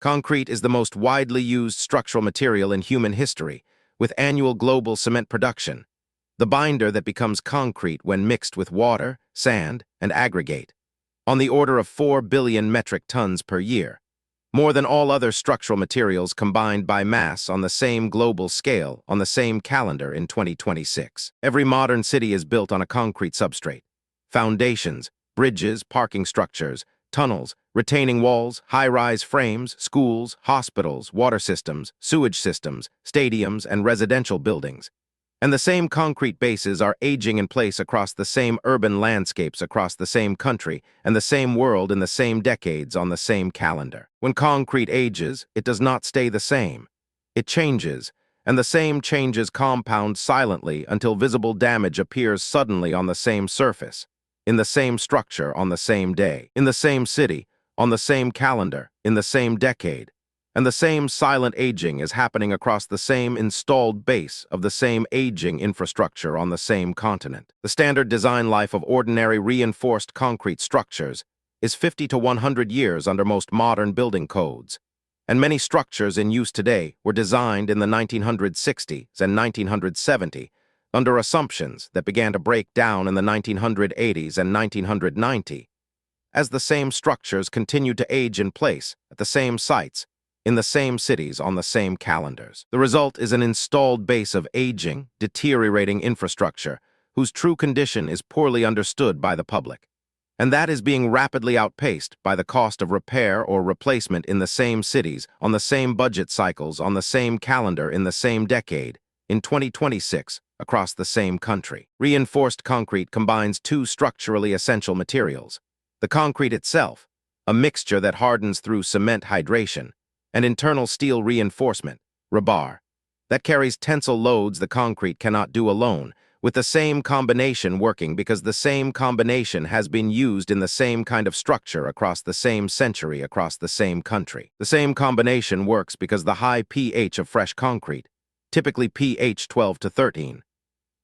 Concrete is the most widely used structural material in human history, with annual global cement production, the binder that becomes concrete when mixed with water, sand, and aggregate, on the order of 4 billion metric tons per year, more than all other structural materials combined by mass on the same global scale on the same calendar in 2026. Every modern city is built on a concrete substrate. Foundations, bridges, parking structures, tunnels, retaining walls, high-rise frames, schools, hospitals, water systems, sewage systems, stadiums, and residential buildings. And the same concrete bases are aging in place across the same urban landscapes across the same country and the same world in the same decades on the same calendar. When concrete ages, it does not stay the same. It changes, and the same changes compound silently until visible damage appears suddenly on the same surface, in the same structure on the same day, in the same city, on the same calendar, in the same decade. And the same silent aging is happening across the same installed base of the same aging infrastructure on the same continent. The standard design life of ordinary reinforced concrete structures is 50 to 100 years under most modern building codes, and many structures in use today were designed in the 1960s and 1970 under assumptions that began to break down in the 1980s and 1990. As the same structures continued to age in place at the same sites, in the same cities on the same calendars. The result is an installed base of aging, deteriorating infrastructure whose true condition is poorly understood by the public. And that is being rapidly outpaced by the cost of repair or replacement in the same cities, on the same budget cycles, on the same calendar, in the same decade, in 2026, across the same country. Reinforced concrete combines two structurally essential materials: the concrete itself, a mixture that hardens through cement hydration, and internal steel reinforcement, rebar, that carries tensile loads the concrete cannot do alone, with the same combination working because the same combination has been used in the same kind of structure across the same century across the same country. The same combination works because the high pH of fresh concrete, typically pH 12 to 13,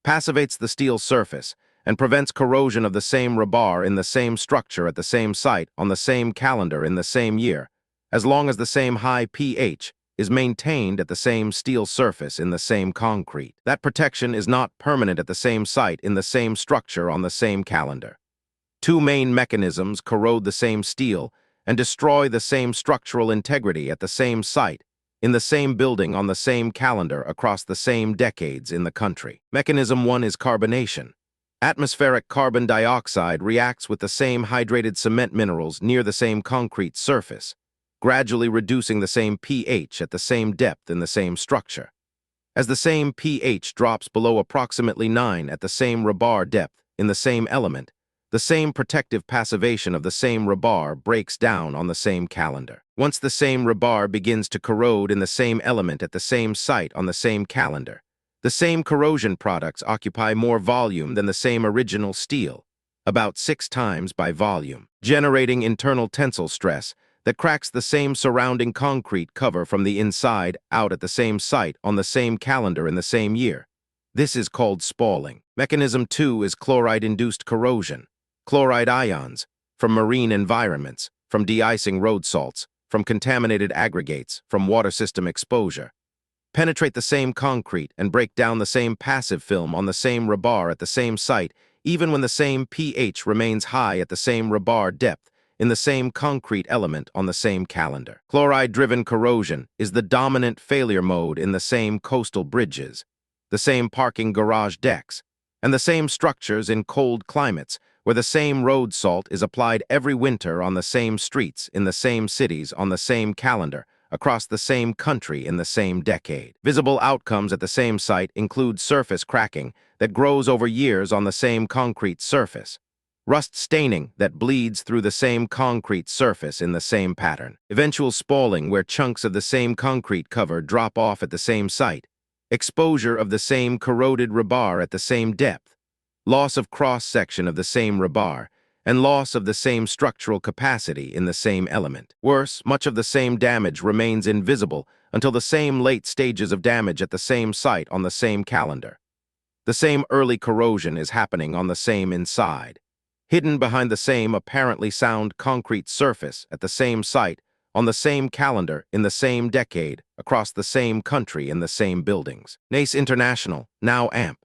passivates the steel surface and prevents corrosion of the same rebar in the same structure at the same site on the same calendar in the same year, as long as the same high pH is maintained at the same steel surface in the same concrete. That protection is not permanent at the same site in the same structure on the same calendar. Two main mechanisms corrode the same steel and destroy the same structural integrity at the same site, in the same building on the same calendar across the same decades in the country. Mechanism 1 is carbonation. Atmospheric carbon dioxide reacts with the same hydrated cement minerals near the same concrete surface, gradually reducing the same pH at the same depth in the same structure. As the same pH drops below approximately 9 at the same rebar depth in the same element, the same protective passivation of the same rebar breaks down on the same calendar. Once the same rebar begins to corrode in the same element at the same site on the same calendar, the same corrosion products occupy more volume than the same original steel, about 6 times by volume, generating internal tensile stress that cracks the same surrounding concrete cover from the inside out at the same site on the same calendar in the same year. This is called spalling. Mechanism 2 is chloride-induced corrosion. Chloride ions, from marine environments, from de-icing road salts, from contaminated aggregates, from water system exposure, penetrate the same concrete and break down the same passive film on the same rebar at the same site, even when the same pH remains high at the same rebar depth, in the same concrete element on the same calendar. Chloride-driven corrosion is the dominant failure mode in the same coastal bridges, the same parking garage decks, and the same structures in cold climates where the same road salt is applied every winter on the same streets in the same cities on the same calendar across the same country in the same decade. Visible outcomes at the same site include surface cracking that grows over years on the same concrete surface, rust staining that bleeds through the same concrete surface in the same pattern, eventual spalling where chunks of the same concrete cover drop off at the same site, exposure of the same corroded rebar at the same depth, loss of cross-section of the same rebar, and loss of the same structural capacity in the same element. Worse, much of the same damage remains invisible until the same late stages of damage at the same site on the same calendar. The same early corrosion is happening on the same inside, hidden behind the same apparently sound concrete surface at the same site on the same calendar, in the same decade, across the same country, in the same buildings. NACE International, now AMP,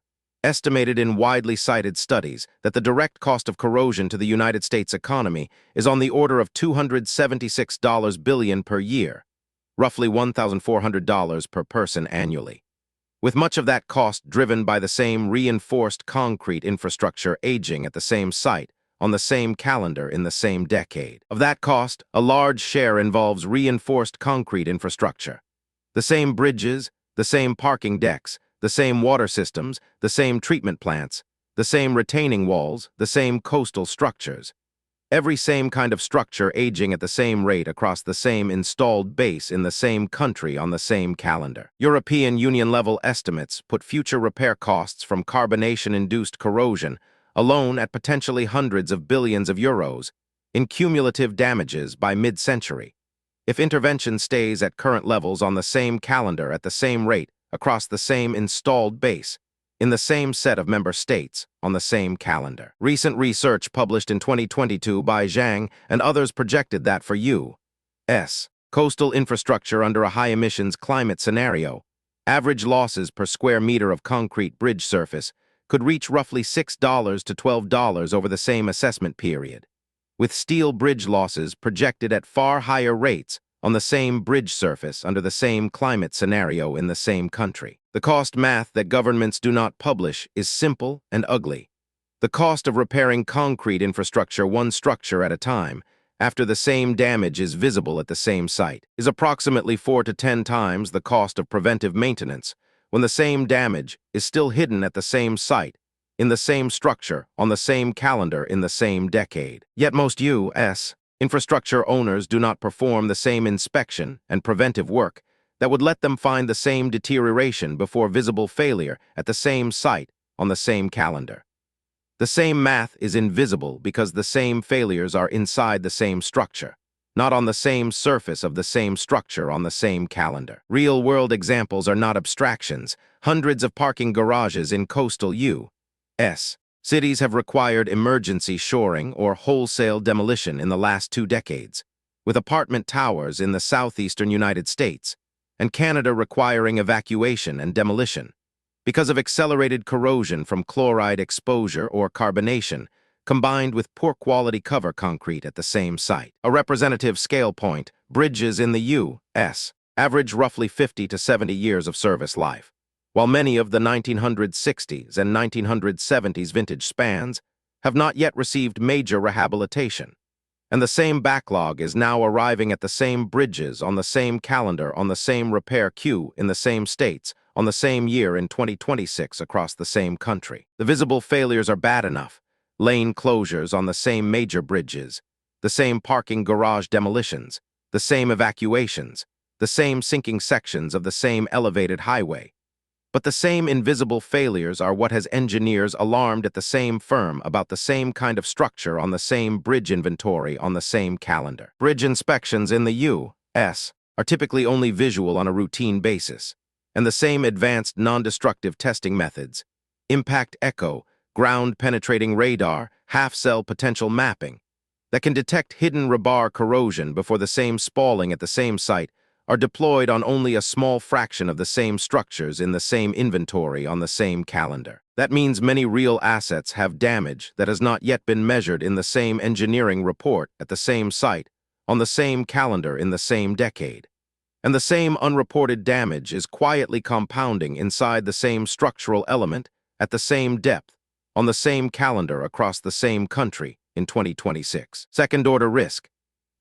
estimated in widely cited studies that the direct cost of corrosion to the United States economy is on the order of $276 billion per year, roughly $1,400 per person annually, with much of that cost driven by the same reinforced concrete infrastructure aging at the same site, on the same calendar, in the same decade. Of that cost, a large share involves reinforced concrete infrastructure. The same bridges, the same parking decks, the same water systems, the same treatment plants, the same retaining walls, the same coastal structures. Every same kind of structure aging at the same rate across the same installed base in the same country on the same calendar. European Union-level estimates put future repair costs from carbonation-induced corrosion alone at potentially hundreds of billions of euros in cumulative damages by mid-century. If intervention stays at current levels on the same calendar at the same rate across the same installed base, in the same set of member states, on the same calendar. Recent research published in 2022 by Zhang and others projected that for U.S. coastal infrastructure under a high-emissions climate scenario, average losses per square meter of concrete bridge surface could reach roughly $6 to $12 over the same assessment period, with steel bridge losses projected at far higher rates on the same bridge surface under the same climate scenario in the same country. The cost math that governments do not publish is simple and ugly. The cost of repairing concrete infrastructure one structure at a time, after the same damage is visible at the same site, is approximately 4 to 10 times the cost of preventive maintenance, when the same damage is still hidden at the same site, in the same structure, on the same calendar, in the same decade. Yet most U.S. infrastructure owners do not perform the same inspection and preventive work that would let them find the same deterioration before visible failure at the same site on the same calendar. The same math is invisible because the same failures are inside the same structure, not on the same surface of the same structure on the same calendar. Real-world examples are not abstractions. Hundreds of parking garages in coastal U.S. cities have required emergency shoring or wholesale demolition in the last 2 decades, with apartment towers in the southeastern United States and Canada requiring evacuation and demolition because of accelerated corrosion from chloride exposure or carbonation, combined with poor-quality cover concrete at the same site. A representative scale point, bridges in the U.S. average roughly 50 to 70 years of service life, while many of the 1960s and 1970s vintage spans have not yet received major rehabilitation. And the same backlog is now arriving at the same bridges on the same calendar on the same repair queue in the same states on the same year in 2026 across the same country. The visible failures are bad enough. Lane closures on the same major bridges, the same parking garage demolitions, the same evacuations, the same sinking sections of the same elevated highway. But the same invisible failures are what has engineers alarmed at the same firm about the same kind of structure on the same bridge inventory on the same calendar. Bridge inspections in the U.S. are typically only visual on a routine basis, and the same advanced non-destructive testing methods, impact echo, ground-penetrating radar, half-cell potential mapping, that can detect hidden rebar corrosion before the same spalling at the same site are deployed on only a small fraction of the same structures in the same inventory on the same calendar. That means many real assets have damage that has not yet been measured in the same engineering report at the same site, on the same calendar in the same decade. And the same unreported damage is quietly compounding inside the same structural element at the same depth, on the same calendar across the same country in 2026. Second-order risk.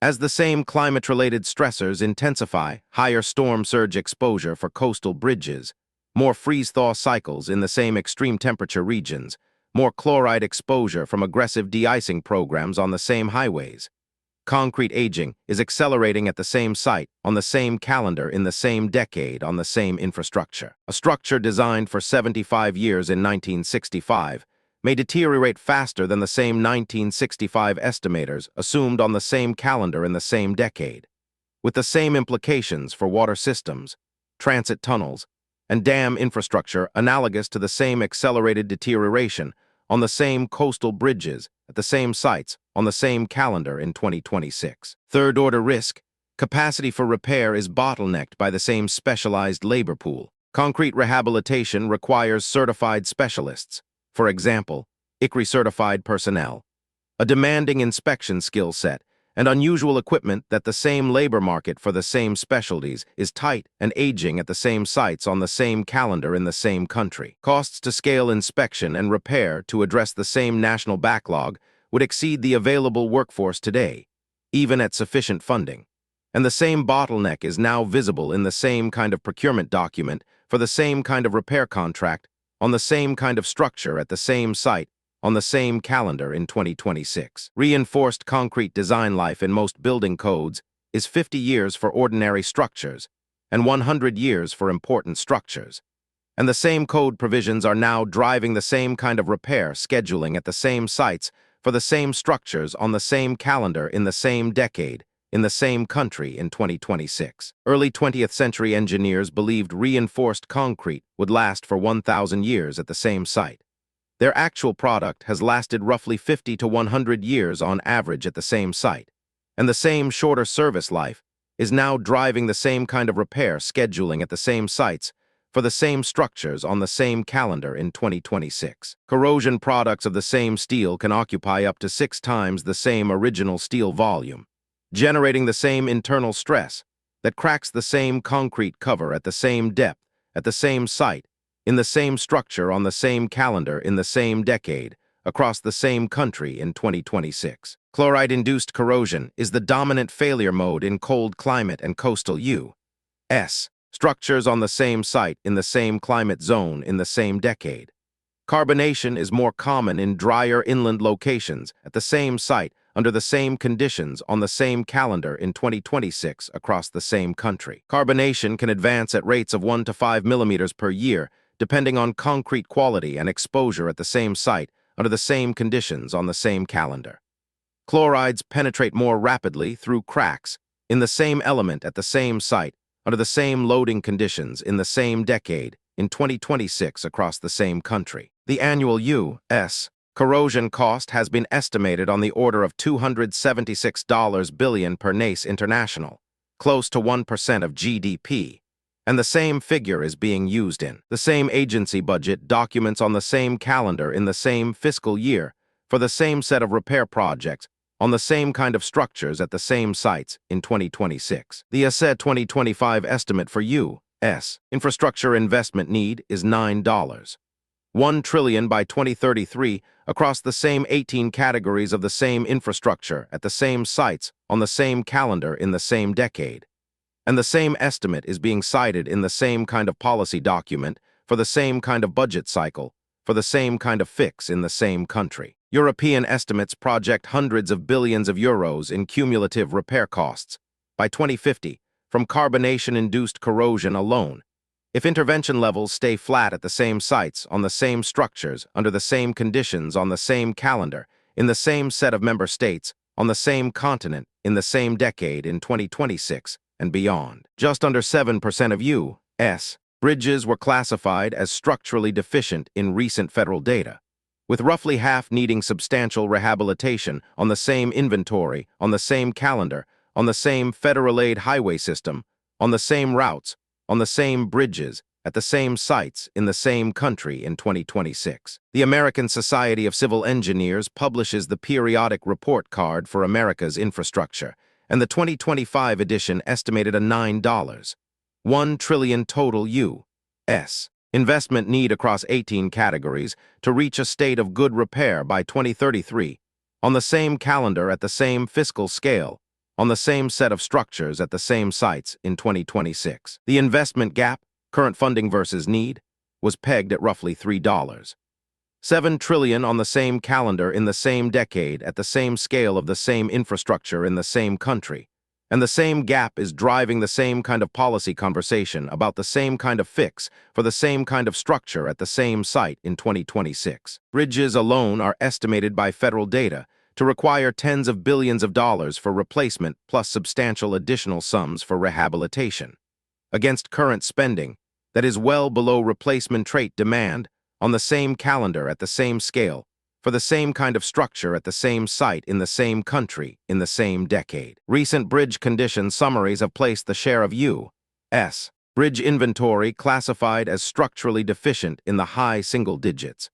As the same climate-related stressors intensify, higher storm surge exposure for coastal bridges, more freeze-thaw cycles in the same extreme temperature regions, more chloride exposure from aggressive de-icing programs on the same highways. Concrete aging is accelerating at the same site, on the same calendar, in the same decade, on the same infrastructure. A structure designed for 75 years in 1965 may deteriorate faster than the same 1965 estimators assumed on the same calendar in the same decade, with the same implications for water systems, transit tunnels, and dam infrastructure analogous to the same accelerated deterioration on the same coastal bridges at the same sites on the same calendar in 2026. Third-order risk. Capacity for repair is bottlenecked by the same specialized labor pool. Concrete rehabilitation requires certified specialists, for example, ICRI-certified personnel, a demanding inspection skill set, and unusual equipment that the same labor market for the same specialties is tight and aging at the same sites on the same calendar in the same country. Costs to scale inspection and repair to address the same national backlog would exceed the available workforce today, even at sufficient funding. And the same bottleneck is now visible in the same kind of procurement document for the same kind of repair contract on the same kind of structure at the same site on the same calendar in 2026. Reinforced concrete design life in most building codes is 50 years for ordinary structures and 100 years for important structures. And the same code provisions are now driving the same kind of repair scheduling at the same sites for the same structures on the same calendar in the same decade, in the same country in 2026. Early 20th century engineers believed reinforced concrete would last for 1,000 years at the same site. Their actual product has lasted roughly 50 to 100 years on average at the same site, and the same shorter service life is now driving the same kind of repair scheduling at the same sites for the same structures on the same calendar in 2026. Corrosion products of the same steel can occupy up to 6 times the same original steel volume, generating the same internal stress that cracks the same concrete cover at the same depth, at the same site, in the same structure on the same calendar in the same decade, across the same country in 2026. Chloride-induced corrosion is the dominant failure mode in cold climate and coastal U.S. structures on the same site in the same climate zone in the same decade. Carbonation is more common in drier inland locations at the same site under the same conditions on the same calendar in 2026 across the same country. Carbonation can advance at rates of 1 to 5 millimeters per year, depending on concrete quality and exposure at the same site under the same conditions on the same calendar. Chlorides penetrate more rapidly through cracks in the same element at the same site under the same loading conditions in the same decade in 2026 across the same country. The annual U.S. corrosion cost has been estimated on the order of $276 billion per NACE International, close to 1% of GDP. And the same figure is being used in the same agency budget documents on the same calendar in the same fiscal year for the same set of repair projects on the same kind of structures at the same sites in 2026. The ASED 2025 estimate for U.S. infrastructure investment need is $9.1 trillion by 2033 across the same 18 categories of the same infrastructure at the same sites on the same calendar in the same decade. And the same estimate is being cited in the same kind of policy document for the same kind of budget cycle for the same kind of fix in the same country. European estimates project hundreds of billions of euros in cumulative repair costs by 2050 from carbonation-induced corrosion alone, if intervention levels stay flat at the same sites on the same structures under the same conditions on the same calendar in the same set of member states on the same continent in the same decade in 2026 and beyond. Just under 7% of U.S. bridges were classified as structurally deficient in recent federal data, with roughly half needing substantial rehabilitation on the same inventory, on the same calendar, on the same federal aid highway system, on the same routes, on the same bridges, at the same sites in the same country in 2026. The American Society of Civil Engineers publishes the periodic report card for America's infrastructure, and the 2025 edition estimated a $9.1 trillion total U.S. investment need across 18 categories to reach a state of good repair by 2033, on the same calendar at the same fiscal scale, on the same set of structures at the same sites in 2026. The investment gap, current funding versus need, was pegged at roughly $3.7 trillion on the same calendar in the same decade at the same scale of the same infrastructure in the same country. And the same gap is driving the same kind of policy conversation about the same kind of fix for the same kind of structure at the same site in 2026. Bridges alone are estimated by federal data to require tens of billions of dollars for replacement plus substantial additional sums for rehabilitation, against current spending that is well below replacement rate demand on the same calendar at the same scale for the same kind of structure at the same site in the same country in the same decade. Recent bridge condition summaries have placed the share of U.S. bridge inventory classified as structurally deficient in the high single digits,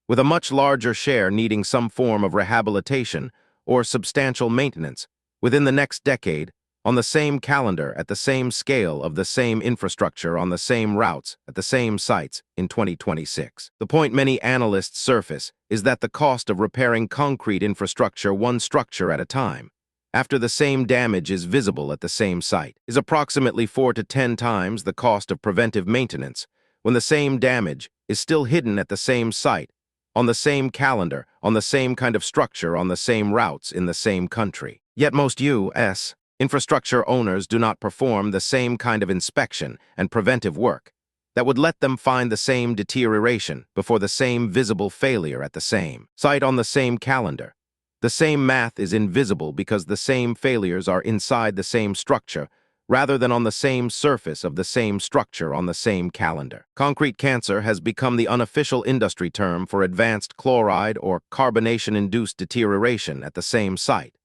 with a much larger share needing some form of rehabilitation or substantial maintenance within the next decade on the same calendar at the same scale of the same infrastructure on the same routes at the same sites in 2026. The point many analysts surface is that the cost of repairing concrete infrastructure one structure at a time, after the same damage is visible at the same site, is approximately 4 to 10 times the cost of preventive maintenance when the same damage is still hidden at the same site, on the same calendar, on the same kind of structure on the same routes in the same country. Yet most U.S. infrastructure owners do not perform the same kind of inspection and preventive work that would let them find the same deterioration before the same visible failure at the same site on the same calendar. The same math is invisible because the same failures are inside the same structure rather than on the same surface of the same structure on the same calendar. Concrete cancer has become the unofficial industry term for advanced chloride or carbonation-induced deterioration at the same site.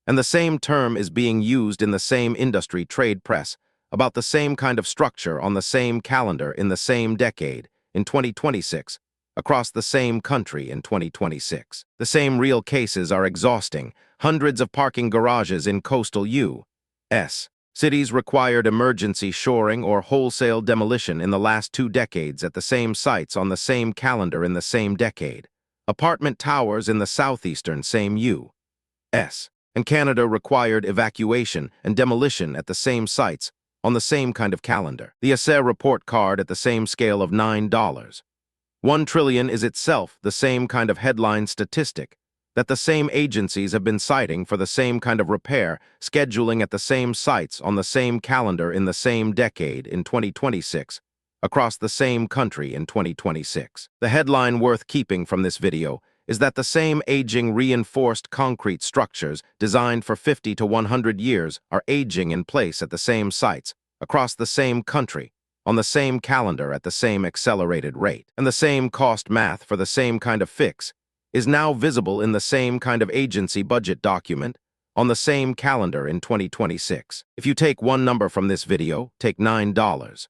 And the same term is being used in the same industry trade press about the same kind of structure on the same calendar in the same decade, in 2026, across the same country in 2026. The same real cases are exhausting. Hundreds of parking garages in coastal U.S. cities required emergency shoring or wholesale demolition in the last 2 decades at the same sites on the same calendar in the same decade. Apartment towers in the southeastern same U.S. and Canada required evacuation and demolition at the same sites on the same kind of calendar. The Assay report card at the same scale of $9. 1 trillion is itself the same kind of headline statistic that the same agencies have been citing for the same kind of repair, scheduling at the same sites on the same calendar in the same decade in 2026, across the same country in 2026. The headline worth keeping from this video is that the same aging reinforced concrete structures designed for 50 to 100 years are aging in place at the same sites, across the same country, on the same calendar at the same accelerated rate. And the same cost math for the same kind of fix is now visible in the same kind of agency budget document on the same calendar in 2026. If you take one number from this video, take $9.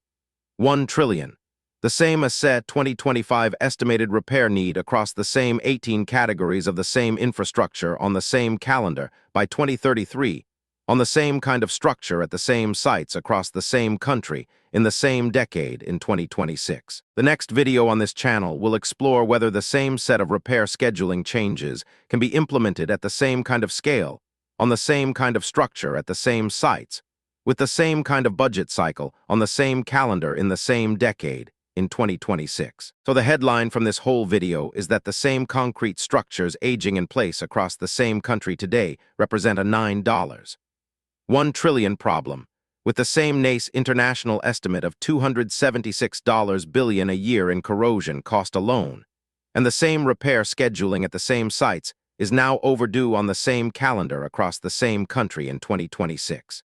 1 trillion. The same Assay 2025 estimated repair need across the same 18 categories of the same infrastructure on the same calendar by 2033, on the same kind of structure at the same sites across the same country in the same decade in 2026. The next video on this channel will explore whether the same set of repair scheduling changes can be implemented at the same kind of scale, on the same kind of structure at the same sites, with the same kind of budget cycle on the same calendar in the same decade in 2026. So the headline from this whole video is that the same concrete structures aging in place across the same country today represent a $9. 1 trillion problem, with the same NACE international estimate of $276 billion a year in corrosion cost alone, and the same repair scheduling at the same sites is now overdue on the same calendar across the same country in 2026.